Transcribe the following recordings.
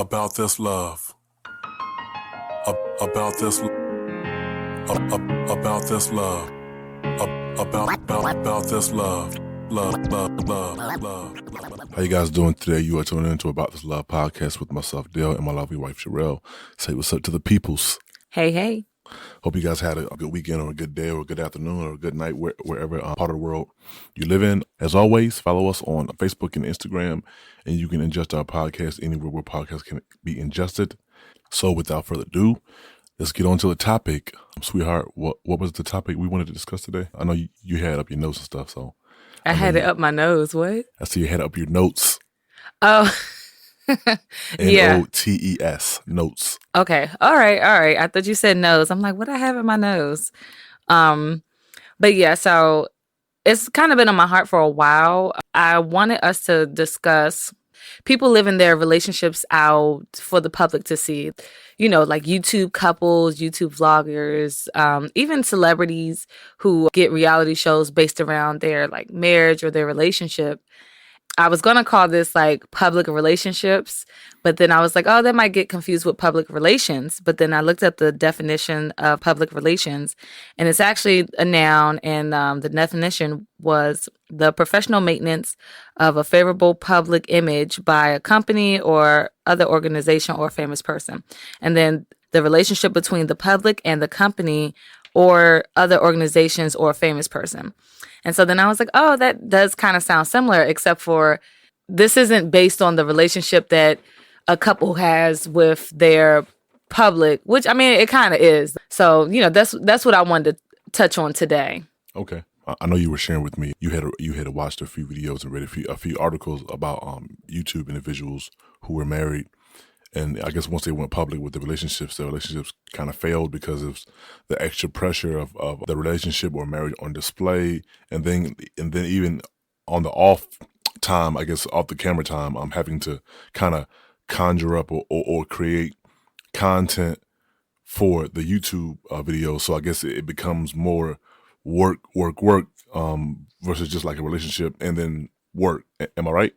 about this love, about this, about this love, about this love. How you guys doing today? You are tuning into About This Love podcast with myself, Dale, and my lovely wife, Charel. Say what's up to the peoples. Hey. Hope you guys had a good weekend or a good day or a good afternoon or a good night wherever part of the world you live in. As always, follow us on Facebook and Instagram, and you can ingest our podcast anywhere where podcasts can be ingested. So without further ado, let's get on to the topic. Sweetheart, what was the topic we wanted to discuss today? I know you had up your notes and stuff, so. I had it up my nose. What? I see you had up your notes. Oh, yeah. Notes, notes. Okay. All right. I thought you said nose. I'm like, what I have in my nose? But yeah, so it's kind of been on my heart for a while. I wanted us to discuss people living their relationships out for the public to see. You know, like YouTube couples, YouTube vloggers, even celebrities who get reality shows based around their like marriage or their relationship. I was going to call this like public relationships, but then I was like, oh, that might get confused with public relations. But then I looked up the definition of public relations, and it's actually a noun. And the definition was the professional maintenance of a favorable public image by a company or other organization or famous person. And then the relationship between the public and the company or other organizations or a famous person. And so then I was like, oh, that does kind of sound similar, except for this isn't based on the relationship that a couple has with their public, which, I mean, it kind of is. So, you know, that's what I wanted to touch on today. Okay. I know you were sharing with me, you had watched a few videos and read a few articles about YouTube individuals who were married. And I guess once they went public with the relationships kind of failed because of the extra pressure of the relationship or marriage on display. And then even on the off time, I guess off the camera time, I'm having to kind of conjure up or create content for the YouTube video. So I guess it becomes more work versus just like a relationship and then work. Am I right?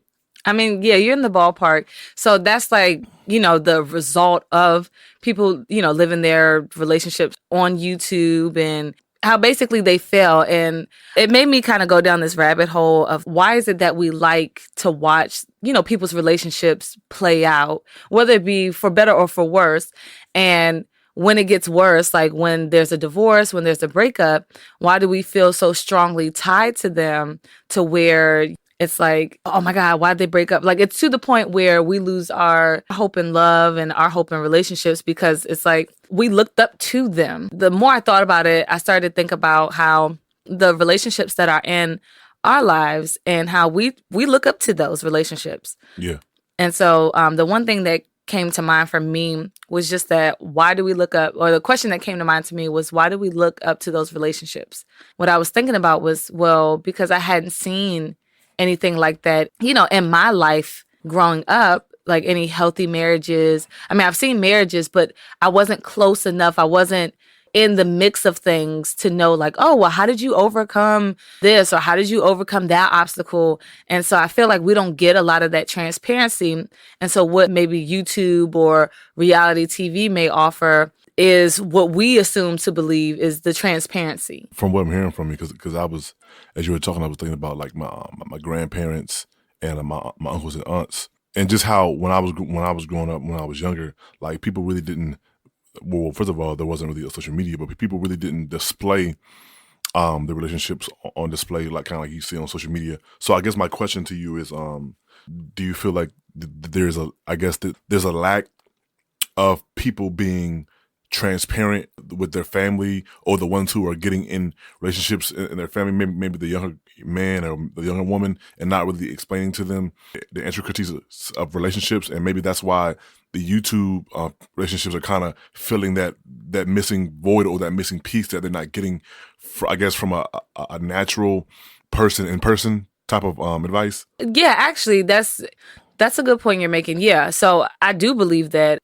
I mean, yeah, you're in the ballpark. So that's like, you know, the result of people, you know, living their relationships on YouTube and how basically they fail. And it made me kind of go down this rabbit hole of why is it that we like to watch, you know, people's relationships play out, whether it be for better or for worse. And when it gets worse, like when there's a divorce, when there's a breakup, why do we feel so strongly tied to them to where it's like, oh my God, why'd they break up? Like, it's to the point where we lose our hope in love and our hope in relationships because it's like we looked up to them. The more I thought about it, I started to think about how the relationships that are in our lives and how we look up to those relationships. Yeah. And so the one thing that came to mind for me was just that why do we look up, or the question that came to mind to me was, why do we look up to those relationships? What I was thinking about was, well, because I hadn't seen anything like that, you know, in my life growing up, like any healthy marriages. I mean, I've seen marriages, but I wasn't close enough. I wasn't in the mix of things to know like, oh, well, how did you overcome this? Or how did you overcome that obstacle? And so I feel like we don't get a lot of that transparency. And so what maybe YouTube or reality TV may offer is what we assume to believe is the transparency. From what I'm hearing from you, because I was, as you were talking, I was thinking about like my grandparents and my uncles and aunts, and just how when I was growing up, when I was younger, like people really didn't. Well, first of all, there wasn't really a social media, but people really didn't display the relationships on display, like kind of like you see on social media. So I guess my question to you is, do you feel like there's a lack of people being transparent with their family, or the ones who are getting in relationships in their family, maybe the younger man or the younger woman, and not really explaining to them the intricacies of relationships, and maybe that's why the YouTube relationships are kind of filling that missing void or that missing piece that they're not getting, I guess, from a natural person in person type of advice. Yeah, actually, that's a good point you're making. Yeah, so I do believe that.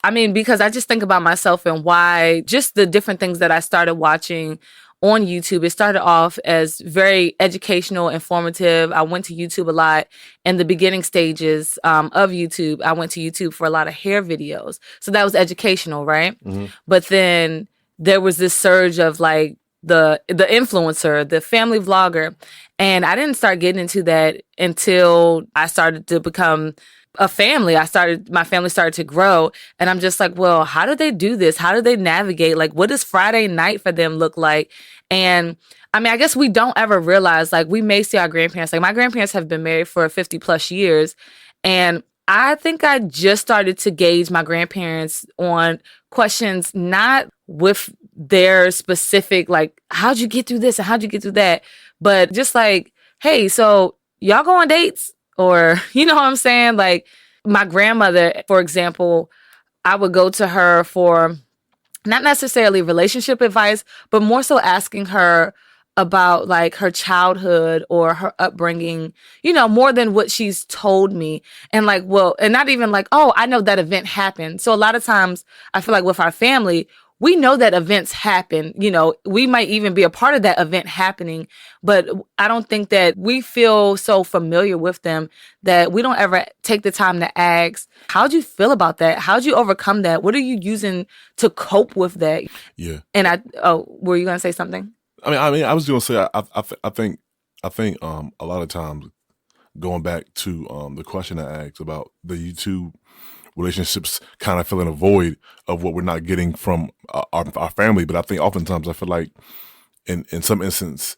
I mean, because I just think about myself and why just the different things that I started watching on YouTube. It started off as very educational, informative. I went to YouTube a lot in the beginning stages of YouTube. I went to YouTube for a lot of hair videos. So that was educational, right? Mm-hmm. But then there was this surge of like the influencer, the family vlogger. And I didn't start getting into that until I started to become a family. My family started to grow, and I'm just like, well, how do they do this? How do they navigate? Like, what does Friday night for them look like? And I mean, I guess we don't ever realize, like, we may see our grandparents, like my grandparents have been married for 50 plus years. And I think I just started to gauge my grandparents on questions, not with their specific, like, how'd you get through this and how'd you get through that? But just like, hey, so y'all go on dates? Or, you know what I'm saying? Like my grandmother, for example, I would go to her for not necessarily relationship advice, but more so asking her about like her childhood or her upbringing, you know, more than what she's told me. And like, well, and not even like, oh, I know that event happened. So a lot of times I feel like with our family, we know that events happen. You know, we might even be a part of that event happening, but I don't think that we feel so familiar with them that we don't ever take the time to ask, how'd you feel about that? How'd you overcome that? What are you using to cope with that? Yeah. And were you going to say something? I mean, I was going to say, I think a lot of times going back to the question I asked about the YouTube relationships kind of filling a void of what we're not getting from our family. But I think oftentimes I feel like in some instance,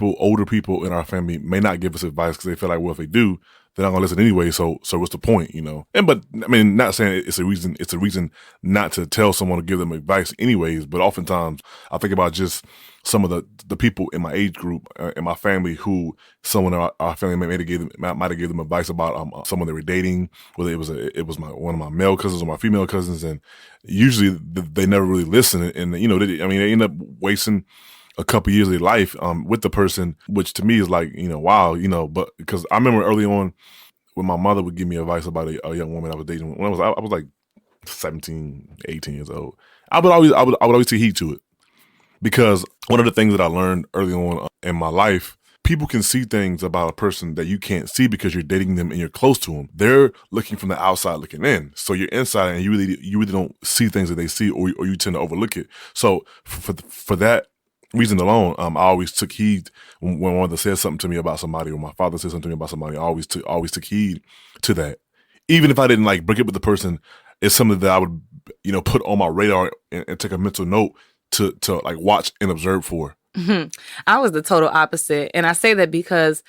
older people in our family may not give us advice because they feel like, well, if they do, they're not gonna listen anyway. So what's the point, you know? But I mean, not saying it's a reason not to tell someone to give them advice anyways. But oftentimes I think about just some of the people in my age group in my family who someone in our family might have given them advice about someone they were dating, whether it was one of my male cousins or my female cousins, and usually they never really listen, and you know, they end up wasting a couple years of their life with the person, which to me is like, you know, wow, you know. But because I remember early on when my mother would give me advice about a young woman I was dating when I was like 17, 18 years old, I would always take heed to it, because one of the things that I learned early on in my life, people can see things about a person that you can't see because you're dating them and you're close to them. They're looking from the outside looking in, so you're inside and you really don't see things that they see, or you tend to overlook it. So for that reason alone, I always took heed when my mother said something to me about somebody, or my father said something to me about somebody. I always took heed to that, even if I didn't like break it with the person. It's something that I would, you know, put on my radar and take a mental note to like watch and observe for. Mm-hmm. I was the total opposite, and I say that because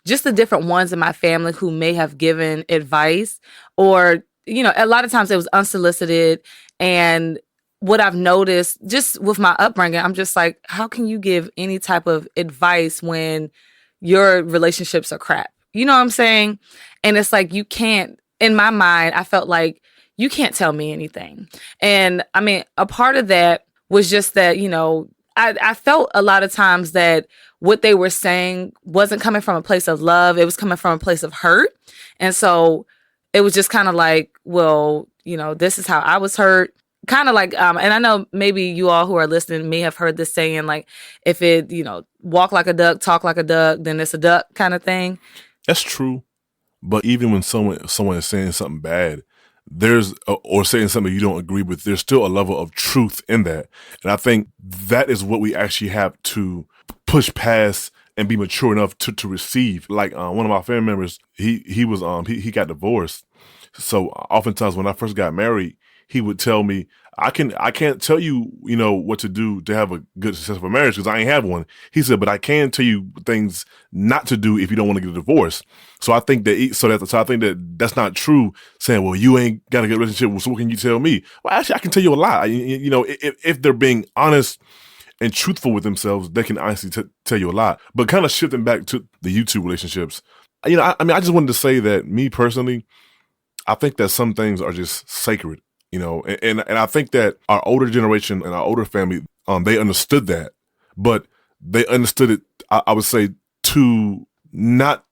just the different ones in my family who may have given advice, or you know, a lot of times it was unsolicited. And what I've noticed just with my upbringing, I'm just like, how can you give any type of advice when your relationships are crap? You know what I'm saying? And it's like, you can't, in my mind, I felt like you can't tell me anything. And I mean, a part of that was just that, you know, I felt a lot of times that what they were saying wasn't coming from a place of love. It was coming from a place of hurt. And so it was just kind of like, well, you know, this is how I was hurt. Kind of like, and I know maybe you all who are listening may have heard this saying, like, if it, you know, walk like a duck, talk like a duck, then it's a duck kind of thing. That's true. But even when someone is saying something bad, or saying something you don't agree with, there's still a level of truth in that. And I think that is what we actually have to push past and be mature enough to receive. Like one of my family members, he got divorced. So oftentimes when I first got married, he would tell me, I can't tell you, you know, what to do to have a good, successful marriage because I ain't have one. He said, but I can tell you things not to do if you don't want to get a divorce. So I think I think that that's not true. Saying, well, you ain't got a good relationship, so what can you tell me? Well, actually, I can tell you a lot. You know, if they're being honest and truthful with themselves, they can honestly tell you a lot. But kind of shifting back to the YouTube relationships, you know, I mean, I just wanted to say that me personally, I think that some things are just sacred. You know, and I think that our older generation and our older family, they understood that, but they understood it, I would say, not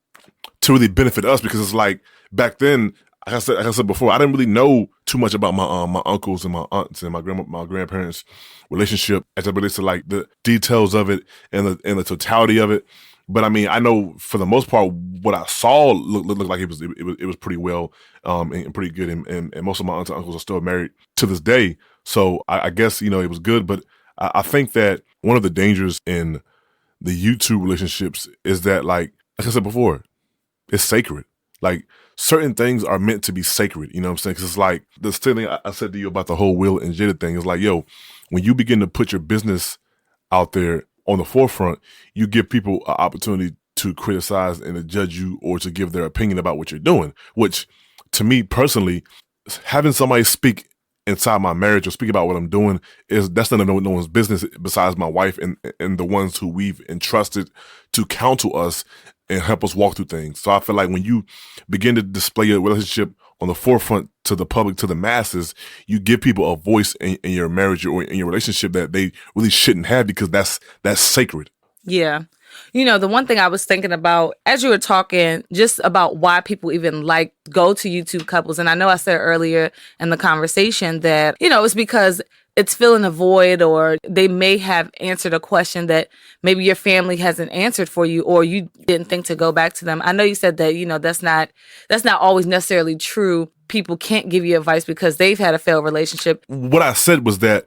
to really benefit us, because it's like back then, like I said before, I didn't really know too much about my uncles and my aunts and my grandparents' relationship as it relates to like the details of it and the totality of it. But I mean, I know for the most part, what I saw looked like it was pretty well and pretty good, and most of my aunts and uncles are still married to this day. So I guess it was good. But I think that one of the dangers in the YouTube relationships is that like I said before, it's sacred. Like certain things are meant to be sacred. You know what I'm saying? Because it's like the same thing I said to you about the whole Will and Jada thing. It's like, yo, when you begin to put your business out there on the forefront, you give people an opportunity to criticize and to judge you or to give their opinion about what you're doing, which to me personally, having somebody speak inside my marriage or speak about what I'm doing that's none of no one's business besides my wife and the ones who we've entrusted to counsel us and help us walk through things. So I feel like when you begin to display your relationship on the forefront to the public, to the masses, you give people a voice in your marriage or in your relationship that they really shouldn't have because that's sacred. Yeah. The one thing I was thinking about as you were talking, just about why people even go to YouTube couples. And I know I said earlier in the conversation that, it's because it's filling a void, or they may have answered a question that maybe your family hasn't answered for you, or you didn't think to go back to them. I know you said that, that's not always necessarily true. People can't give you advice because they've had a failed relationship. What I said was that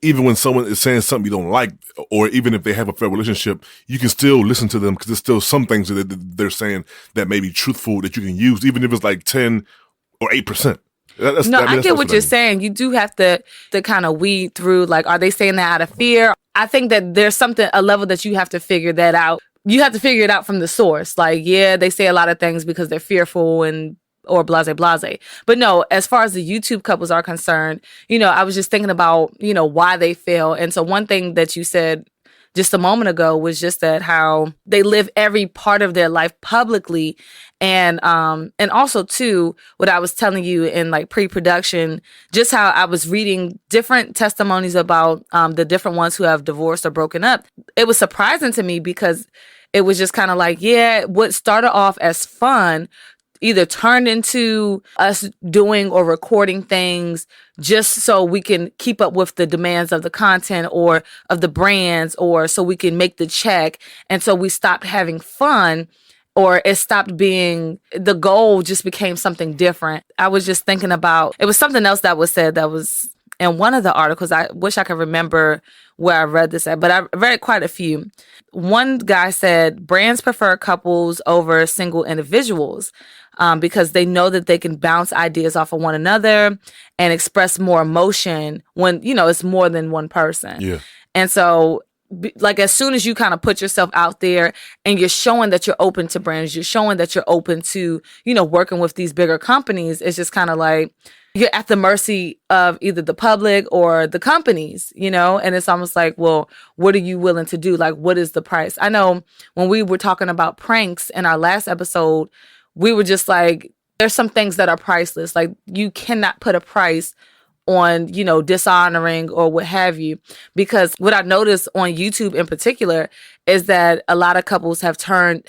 even when someone is saying something you don't like, or even if they have a failed relationship, you can still listen to them because there's still some things that they're saying that may be truthful that you can use, even if it's like 10 or 8%. I get what you're saying. You do have to kind of weed through, like, are they saying that out of fear? I think that there's a level that you have to figure that out. You have to figure it out from the source. Like, yeah, they say a lot of things because they're fearful or blase. But no, as far as the YouTube couples are concerned, I was just thinking about, why they fail. And so one thing that you said just a moment ago was just that how they live every part of their life publicly. And also too, what I was telling you in like pre-production, just how I was reading different testimonies about the different ones who have divorced or broken up. It was surprising to me because it was just kind of like, yeah, what started off as fun either turned into us doing or recording things just so we can keep up with the demands of the content or of the brands, or so we can make the check. And so we stopped having fun, or it stopped being, the goal just became something different. I was just thinking about, it was something else that was said that was in one of the articles. I wish I could remember where I read this at, but I read quite a few. One guy said brands prefer couples over single individuals because they know that they can bounce ideas off of one another and express more emotion when, it's more than one person. Yeah. And so like as soon as you kind of put yourself out there and you're showing that you're open to brands, you're showing that you're open to, working with these bigger companies, it's just kind of like you're at the mercy of either the public or the companies, and it's almost like, well, what are you willing to do? Like, what is the price? I know when we were talking about pranks in our last episode, we were just like, there's some things that are priceless. Like you cannot put a price on, dishonoring or what have you. Because what I noticed on YouTube in particular is that a lot of couples have turned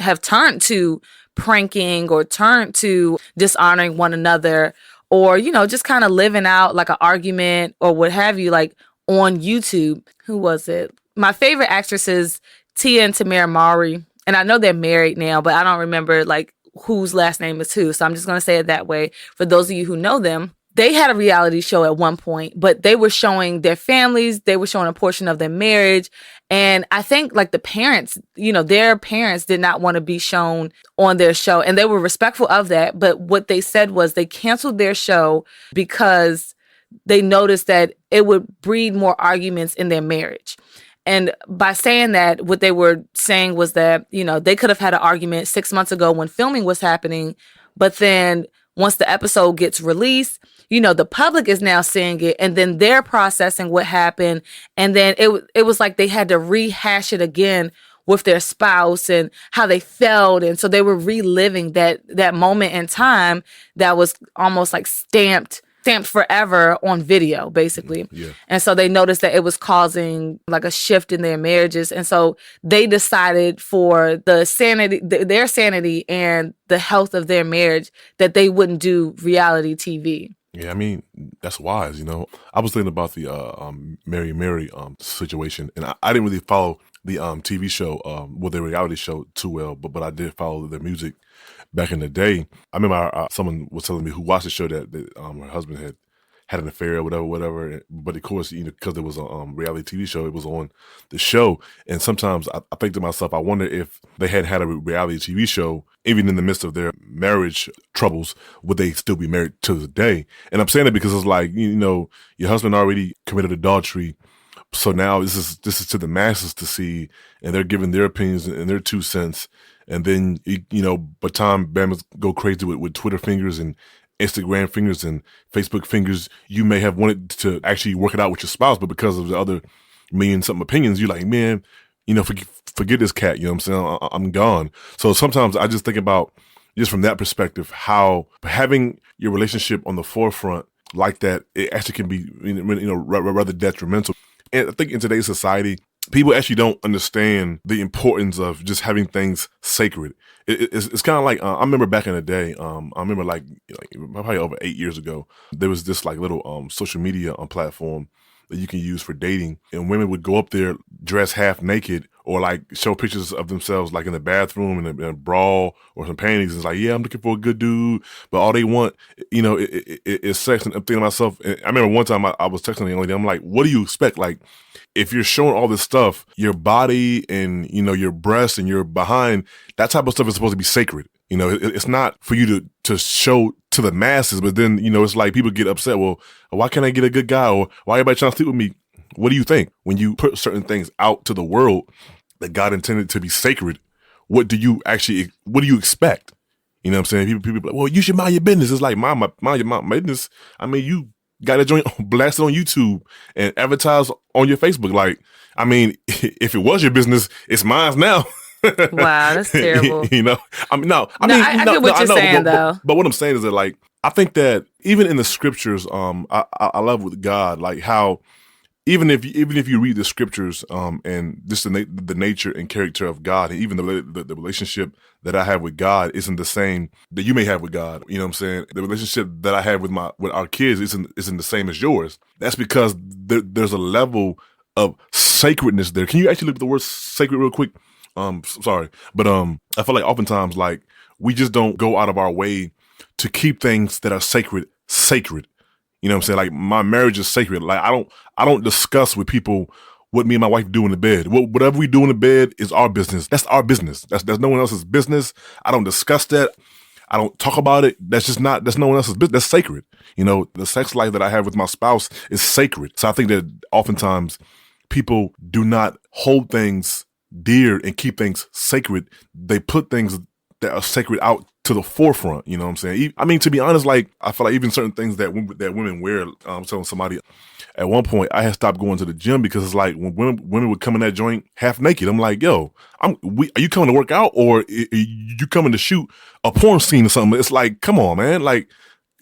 to pranking or turned to dishonoring one another, or, just kind of living out like an argument or what have you, like on YouTube. Who was it? My favorite actress is Tia and Tamara Mowry. And I know they're married now, but I don't remember like whose last name is who. So I'm just going to say it that way. For those of you who know them, they had a reality show at one point, but they were showing their families. They were showing a portion of their marriage. And I think like the parents, their parents did not want to be shown on their show. And they were respectful of that. But what they said was they canceled their show because they noticed that it would breed more arguments in their marriage. And by saying that, what they were saying was that, they could have had an argument 6 months ago when filming was happening. But then once the episode gets released, the public is now seeing it, and then they're processing what happened. And then it was like they had to rehash it again with their spouse and how they felt. And so they were reliving that moment in time that was almost like stamped forever on video, basically. Yeah. And so they noticed that it was causing like a shift in their marriages. And so they decided for their sanity and the health of their marriage that they wouldn't do reality TV. Yeah, I mean, that's wise, you know. I was thinking about the Mary situation, and I didn't really follow the TV show, well, the reality show too well, but I did follow their music back in the day. I remember someone was telling me who watched the show that her husband had an affair or whatever. But of course, you know, because it was a reality TV show, it was on the show. And sometimes I think to myself, I wonder if they had a reality TV show, even in the midst of their marriage troubles, would they still be married to this day? And I'm saying it because it's like, you know, your husband already committed adultery. So now this is to the masses to see, and they're giving their opinions and their 2 cents. And then, you know, by the time Bama's go crazy with Twitter fingers and Instagram fingers and Facebook fingers, you may have wanted to actually work it out with your spouse, but because of the other million something opinions, you're like, man, you know, forget this cat. You know what I'm saying? I'm gone. So sometimes I just think about, just from that perspective, how having your relationship on the forefront like that, it actually can be, you know, rather detrimental. And I think in today's society, people actually don't understand the importance of just having things sacred. It's kind of like, I remember back in the day, I remember like probably over 8 years ago, there was this like little social media platform that you can use for dating, and women would go up there dressed half naked or like show pictures of themselves like in the bathroom in a bra or some panties. It's like, yeah, I'm looking for a good dude, but all they want, you know, is sex. And I'm thinking to myself, I remember one time I was texting the young lady, I'm like, what do you expect? Like, if you're showing all this stuff, your body and, you know, your breasts and your behind, that type of stuff is supposed to be sacred. You know, it's not for you to show to the masses, but then, you know, it's like people get upset. Well, why can't I get a good guy? Or why everybody trying to sleep with me? What do you think? When you put certain things out to the world that God intended to be sacred, what do you expect? You know what I'm saying? People be like, well, you should mind your business. It's like, mind your business. I mean, you got a joint blasted on YouTube and advertised on your Facebook. Like, I mean, if it was your business, it's mine now. Wow, that's terrible. You know, I mean, I get what you're saying, though. But what I'm saying is that, like, I think that even in the scriptures, I love with God, like how even if you read the scriptures, and just the nature and character of God, and even the relationship that I have with God isn't the same that you may have with God. You know what I'm saying? The relationship that I have with our kids isn't the same as yours. That's because there's a level of sacredness there. Can you actually look at the word sacred real quick? Sorry, but I feel like oftentimes, like, we just don't go out of our way to keep things that are sacred. You know what I'm saying? Like, my marriage is sacred. Like, I don't discuss with people what me and my wife do in the bed. Whatever we do in the bed is our business. That's our business. That's no one else's business. I don't discuss that. I don't talk about it. That's no one else's business. That's sacred. You know, the sex life that I have with my spouse is sacred. So I think that oftentimes people do not hold things dear and keep things sacred. They put things that are sacred out to the forefront. You know what I'm saying? I mean, to be honest, like, I feel like even certain things that women wear, I was telling somebody at one point, I had stopped going to the gym because it's like when women would come in that joint half naked, I'm like, yo, are you coming to work out, or are you coming to shoot a porn scene or something? It's like, come on, man. Like,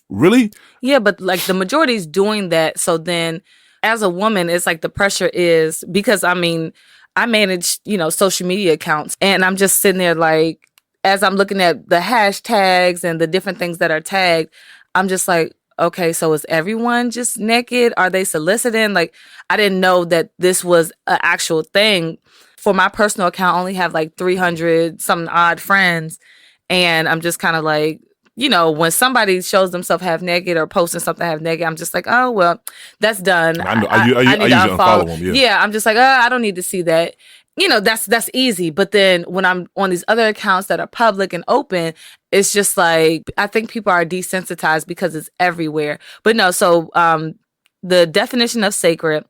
really? Yeah, but like the majority is doing that. So then as a woman, it's like the pressure is, because I mean, I manage, you know, social media accounts, and I'm just sitting there like, as I'm looking at the hashtags and the different things that are tagged, I'm just like, okay, so is everyone just naked? Are they soliciting? Like, I didn't know that this was an actual thing. For my personal account, I only have like 300 something odd friends. And I'm just kind of like, you know, when somebody shows themselves half naked or posting something half naked, I'm just like, oh, well, that's done. I need to usually unfollow them. Yeah, I'm just like, I don't need to see that. You know, that's easy. But then when I'm on these other accounts that are public and open, it's just like, I think people are desensitized because it's everywhere. But no, so the definition of sacred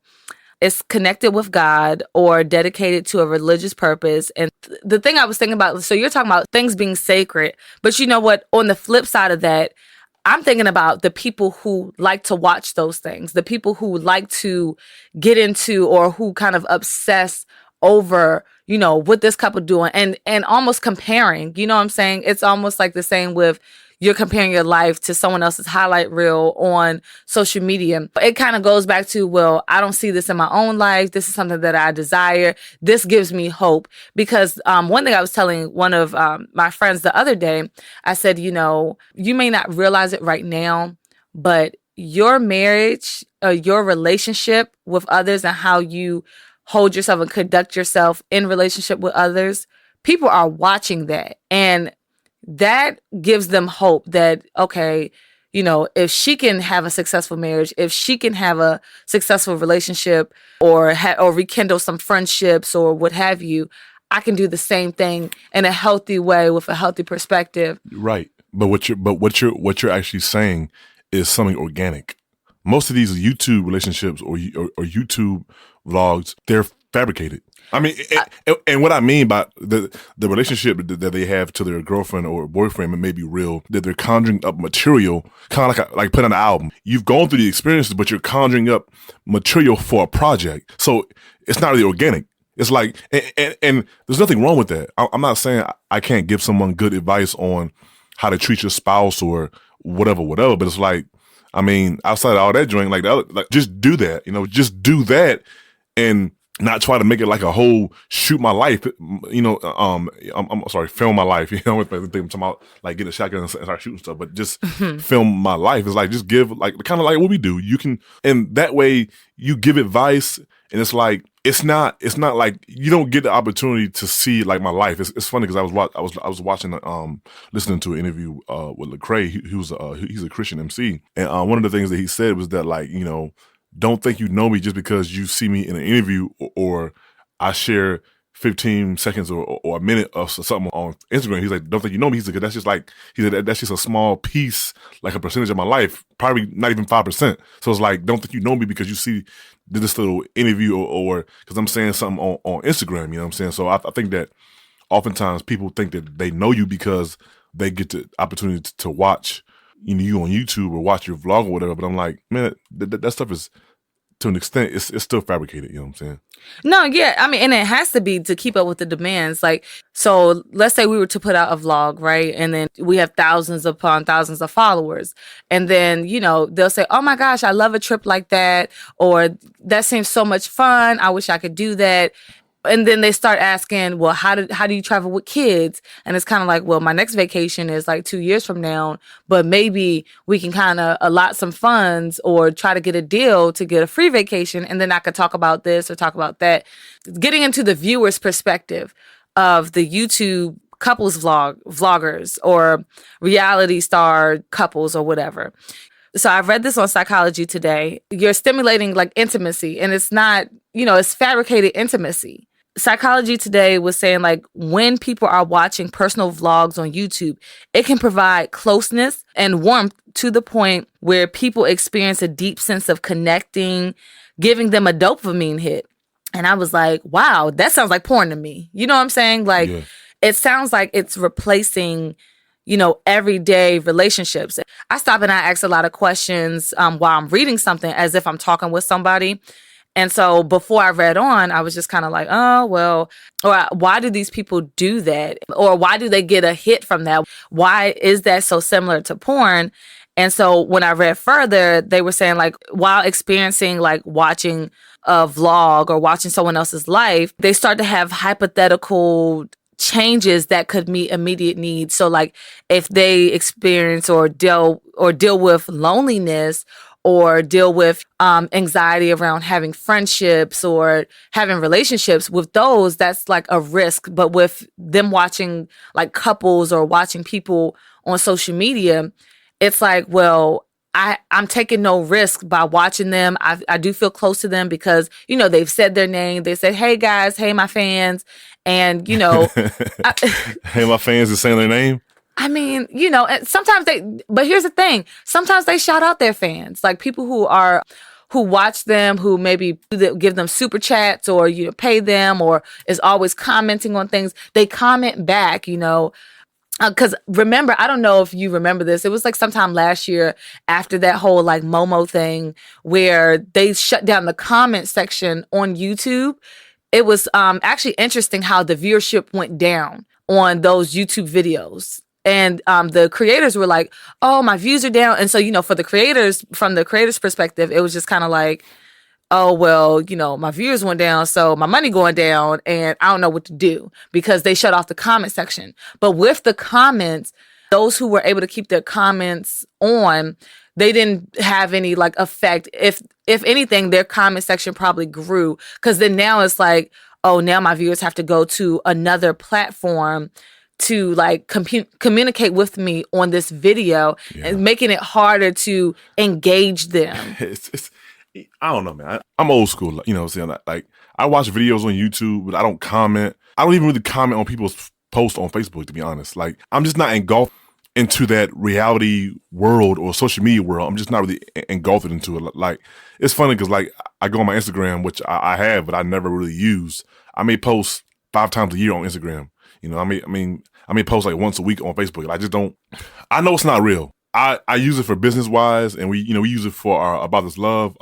is connected with God or dedicated to a religious purpose. And the thing I was thinking about, so you're talking about things being sacred, but you know what? On the flip side of that, I'm thinking about the people who like to watch those things, the people who like to get into, or who kind of obsess over, you know, what this couple doing, and almost comparing, you know what I'm saying? It's almost like the same with, you're comparing your life to someone else's highlight reel on social media. It kind of goes back to, well, I don't see this in my own life. This is something that I desire. This gives me hope. Because one thing I was telling one of my friends the other day, I said, you know, you may not realize it right now, but your marriage, your relationship with others and how you hold yourself and conduct yourself in relationship with others, people are watching that. And that gives them hope that, okay, if she can have a successful marriage, if she can have a successful relationship or rekindle some friendships or what have you, I can do the same thing in a healthy way with a healthy perspective. Right. But what you're actually saying is something organic. Most of these YouTube relationships or YouTube vlogs, they're fabricated. I mean, and what I mean by the relationship that they have to their girlfriend or boyfriend, it may be real, that they're conjuring up material, kind of like putting an album. You've gone through the experiences, but you're conjuring up material for a project. So it's not really organic. It's like, and there's nothing wrong with that. I'm not saying I can't give someone good advice on how to treat your spouse or whatever, but it's like, I mean, outside of all that joint, like just do that, just do that and not try to make it like a whole shoot my life, I'm sorry, film my life, I'm talking about like get a shotgun and start shooting stuff, but just film my life. It's like, just give like kind of like what we do. You can, and that way you give advice and it's like, it's not like you don't get the opportunity to see like my life. It's funny because I was watching, listening to an interview, with Lecrae. He's a Christian MC. And, one of the things that he said was that like, don't think you know me just because you see me in an interview or I share 15 seconds or a minute of something on Instagram. He's like, don't think you know me. He said, that's just like, that's just a small piece, like a percentage of my life, probably not even 5%. So it's like, don't think you know me because you see this little interview or because I'm saying something on Instagram, you know what I'm saying? So I think that oftentimes people think that they know you because they get the opportunity to watch you on YouTube or watch your vlog or whatever. But I'm like, man, that stuff is, to an extent, it's still fabricated. You know what I'm saying? No, yeah. I mean, and it has to be to keep up with the demands. Like, so let's say we were to put out a vlog, right? And then we have thousands upon thousands of followers. And then, they'll say, oh my gosh, I love a trip like that. Or that seems so much fun. I wish I could do that. And then they start asking, well, how do you travel with kids? And it's kind of like, well, my next vacation is like 2 years from now, but maybe we can kind of allot some funds or try to get a deal to get a free vacation. And then I could talk about this or talk about that. Getting into the viewer's perspective of the YouTube couples vloggers or reality star couples or whatever. So I read this on Psychology Today. You're stimulating like intimacy, and it's not, it's fabricated intimacy. Psychology Today was saying like when people are watching personal vlogs on YouTube, it can provide closeness and warmth to the point where people experience a deep sense of connecting, giving them a dopamine hit. And I was like, wow, that sounds like porn to me. You know what I'm saying? Like, yeah. It sounds like it's replacing everyday relationships. I stop and I ask a lot of questions while I'm reading something as if I'm talking with somebody. And so before I read on, I was just kind of like, oh, well, or why do these people do that? Or why do they get a hit from that? Why is that so similar to porn? And so when I read further, they were saying like while experiencing like watching a vlog or watching someone else's life, they start to have hypothetical changes that could meet immediate needs. So like if they experience or deal with loneliness or deal with anxiety around having friendships or having relationships, with those, that's like a risk. But with them watching like couples or watching people on social media, it's like, well, I'm taking no risk by watching them. I do feel close to them because, they've said their name. They said, hey guys, hey my fans. And, hey my fans is saying their name. I mean, sometimes but here's the thing. Sometimes they shout out their fans, like people who watch them, who maybe give them super chats or, pay them or is always commenting on things. They comment back, because remember, I don't know if you remember this. It was like sometime last year after that whole like Momo thing where they shut down the comment section on YouTube. It was actually interesting how the viewership went down on those YouTube videos. And the creators were like, oh, my views are down. And so, from the creators' perspective, it was just kind of like, oh, well, my views went down, so my money going down, and I don't know what to do because they shut off the comment section. But with the comments, those who were able to keep their comments on, they didn't have any like effect. If anything, their comment section probably grew, because then now it's like, oh, now my viewers have to go to another platform to like communicate with me on this video, and making it harder to engage them. It's I don't know, man. I'm old school, you know what I'm saying? Like, I watch videos on YouTube, but I don't comment. I don't even really comment on people's posts on Facebook, to be honest. Like, I'm just not engulfed into that reality world or social media world. I'm just not really engulfed into it. Like, it's funny because, like, I go on my Instagram, which I have, but I never really use. I may post 5 times a year on Instagram. You know, I may post like once a week on Facebook. I just don't. I know it's not real. I use it for business wise, and we use it for our About This Love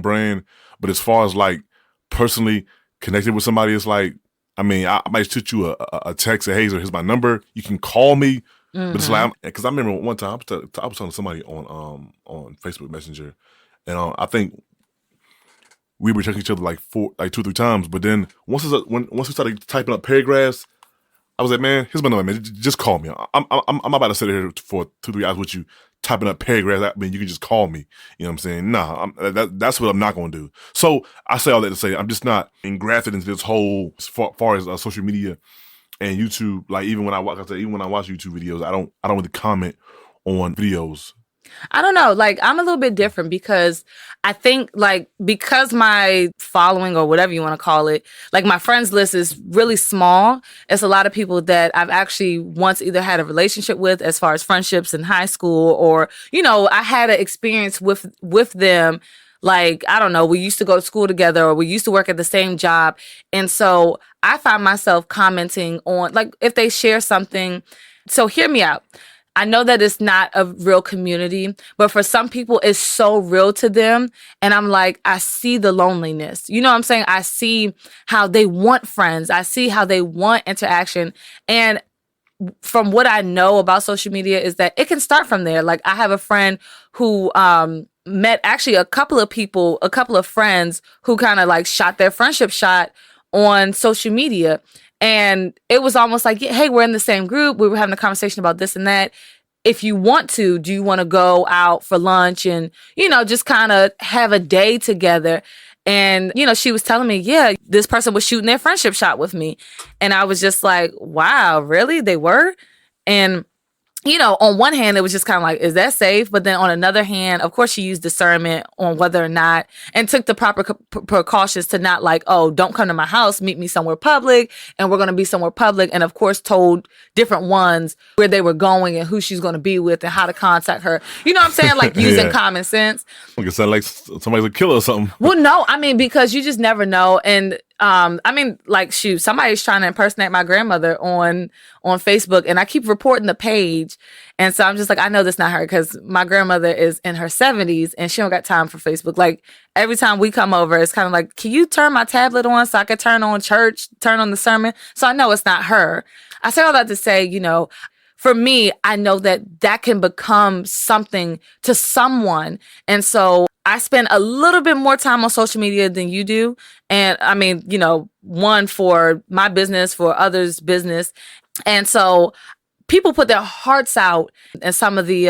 brand. But as far as like personally connected with somebody, it's like, I might shoot you a text, say, hey, here's my number. You can call me. But it's like, because I remember one time I was talking to somebody on Facebook Messenger, and I think we were texting each other like 2 or 3 times. But then once we started typing up paragraphs, I was like, man, here's my number, man. Just call me. I'm about to sit here for 2-3 hours with you typing up paragraphs. I mean, you can just call me. You know what I'm saying? Nah, that's what I'm not going to do. So I say all that to say I'm just not engrafted into this whole, as far as social media and YouTube. Like, even when I watch YouTube videos, I don't really comment on videos. I don't know. Like, I'm a little bit different because I think, like, because my following, or whatever you want to call it, like, my friends list is really small. It's a lot of people that I've actually once either had a relationship with, as far as friendships in high school, or, I had an experience with them. Like, I don't know, we used to go to school together, or we used to work at the same job. And so I find myself commenting on, like, if they share something. So hear me out. I know that it's not a real community, but for some people, it's so real to them. And I'm like, I see the loneliness. You know what I'm saying? I see how they want friends. I see how they want interaction. And from what I know about social media is that it can start from there. Like, I have a friend who met actually a couple of friends who kind of like shot their friendship shot on social media. And it was almost like, hey, we're in the same group. We were having a conversation about this and that. If you want to, do you want to go out for lunch and, just kind of have a day together? And, she was telling me, yeah, this person was shooting their friendship shot with me. And I was just like, wow, really? They were? And on one hand, it was just kind of like, is that safe? But then on another hand, of course, she used discernment on whether or not, and took the proper precautions to not like, oh, don't come to my house, meet me somewhere public, and we're going to be somewhere public. And of course, told different ones where they were going and who she's going to be with and how to contact her. You know what I'm saying? Like, using common sense. Like, it sounds like somebody's a killer or something. Well, no, because you just never know. And like, shoot, somebody's trying to impersonate my grandmother on Facebook, and I keep reporting the page. And so I'm just like, I know that's not her, because my grandmother is in her 70s and she don't got time for Facebook. Like, every time we come over, it's kind of like, can you turn my tablet on so I can turn on church, turn on the sermon? So I know it's not her. I say all that to say, for me, I know that can become something to someone. And so I spend a little bit more time on social media than you do. And one for my business, for others' business. And so people put their hearts out in some of the,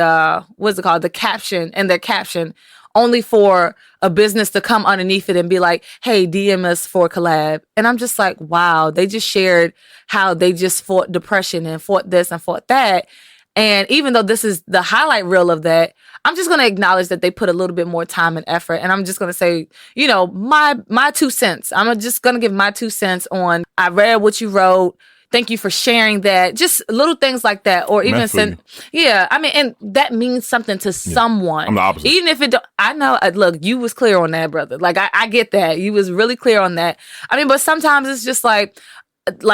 their caption, only for a business to come underneath it and be like, hey, DM us for a collab. And I'm just like, wow, they just shared how they just fought depression and fought this and fought that. And even though this is the highlight reel of that, I'm just going to acknowledge that they put a little bit more time and effort. And I'm just going to say, my 2 cents. I'm just going to give my 2 cents on, I read what you wrote. Thank you for sharing that. Just little things like that. Or even and that means something to someone. I'm the opposite. Even if it don't, I know, look, you was clear on that, brother. Like, I get that. You was really clear on that. But sometimes it's just like,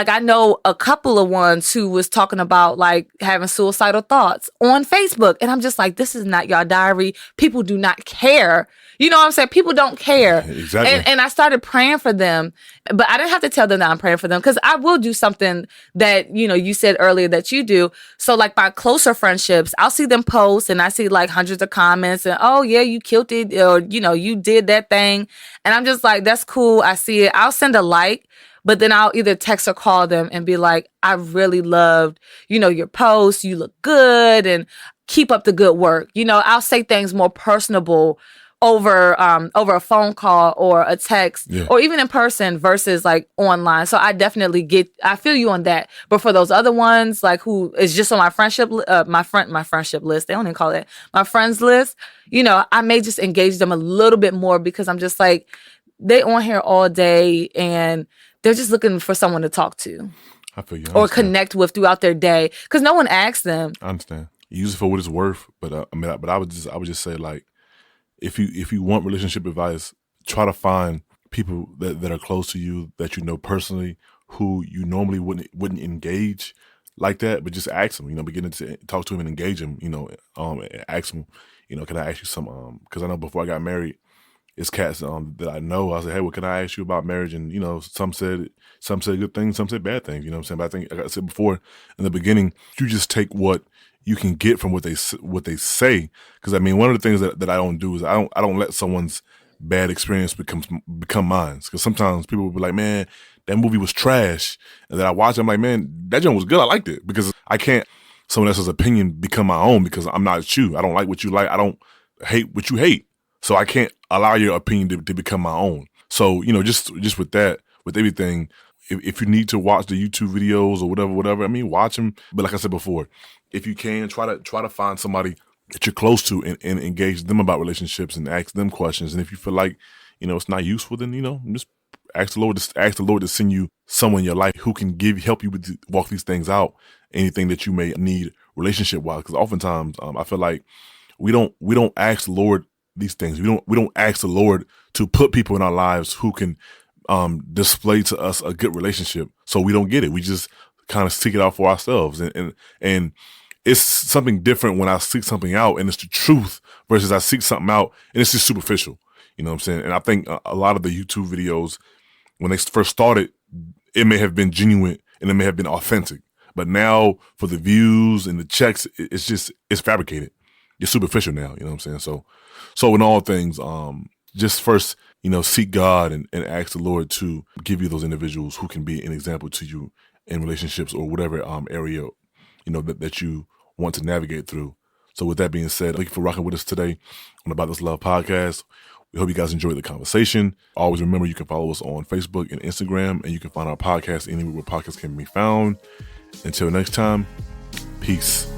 I know a couple of ones who was talking about like having suicidal thoughts on Facebook. And I'm just like, this is not your diary. People do not care. You know what I'm saying? People don't care. Exactly. And I started praying for them, but I didn't have to tell them that I'm praying for them, because I will do something that, you said earlier that you do. So like my closer friendships, I'll see them post and I see like hundreds of comments and, oh yeah, you killed it. Or, you did that thing. And I'm just like, that's cool. I see it. I'll send a like. But then I'll either text or call them and be like, I really loved, your post. You look good. And keep up the good work. I'll say things more personable over a phone call or a text or even in person versus like online. So I feel you on that. But for those other ones, like who is just on my friendship list, they don't even call it my friends list, I may just engage them a little bit more because I'm just like, they on here all day and they're just looking for someone to talk to. I feel you. Or connect with throughout their day because no one asks them. I understand. Use it for what it's worth, but I would just say, like, if you want relationship advice, try to find people that are close to you that you know personally who you normally wouldn't engage like that, but just ask them. Beginning to talk to him and engage him. Ask him. Can I ask you some? Because I know before I got married, it's cats that I know. I said, hey, well, can I ask you about marriage? And some said good things, some said bad things. You know what I'm saying? But I think, like I said before in the beginning, you just take what you can get from what they say. Because I mean, one of the things that I don't do is I don't let someone's bad experience become mine. Because sometimes people will be like, man, that movie was trash, and then I watch it, I'm like, man, that joint was good. I liked it. Because I can't someone else's opinion become my own because I'm not you. I don't like what you like. I don't hate what you hate. So I can't allow your opinion to become my own. So, just with that, with everything, if you need to watch the YouTube videos or whatever, I mean, watch them. But like I said before, if you can, try to find somebody that you're close to and engage them about relationships and ask them questions. And if you feel like, it's not useful, then, just ask the Lord to send you someone in your life who can help you walk these things out, anything that you may need relationship wise. Because oftentimes, I feel like we don't ask the Lord these things. We don't ask the Lord to put people in our lives who can display to us a good relationship. So we don't get it. We just kind of seek it out for ourselves. And it's something different when I seek something out and it's the truth versus I seek something out and it's just superficial. You know what I'm saying? And I think a lot of the YouTube videos, when they first started, it may have been genuine and it may have been authentic. But now for the views and the checks, it's fabricated. It's superficial now. You know what I'm saying? So in all things, just first, seek God and ask the Lord to give you those individuals who can be an example to you in relationships or whatever area, that you want to navigate through. So with that being said, thank you for rocking with us today on About This Love podcast. We hope you guys enjoyed the conversation. Always remember you can follow us on Facebook and Instagram, and you can find our podcast anywhere where podcasts can be found. Until next time, peace.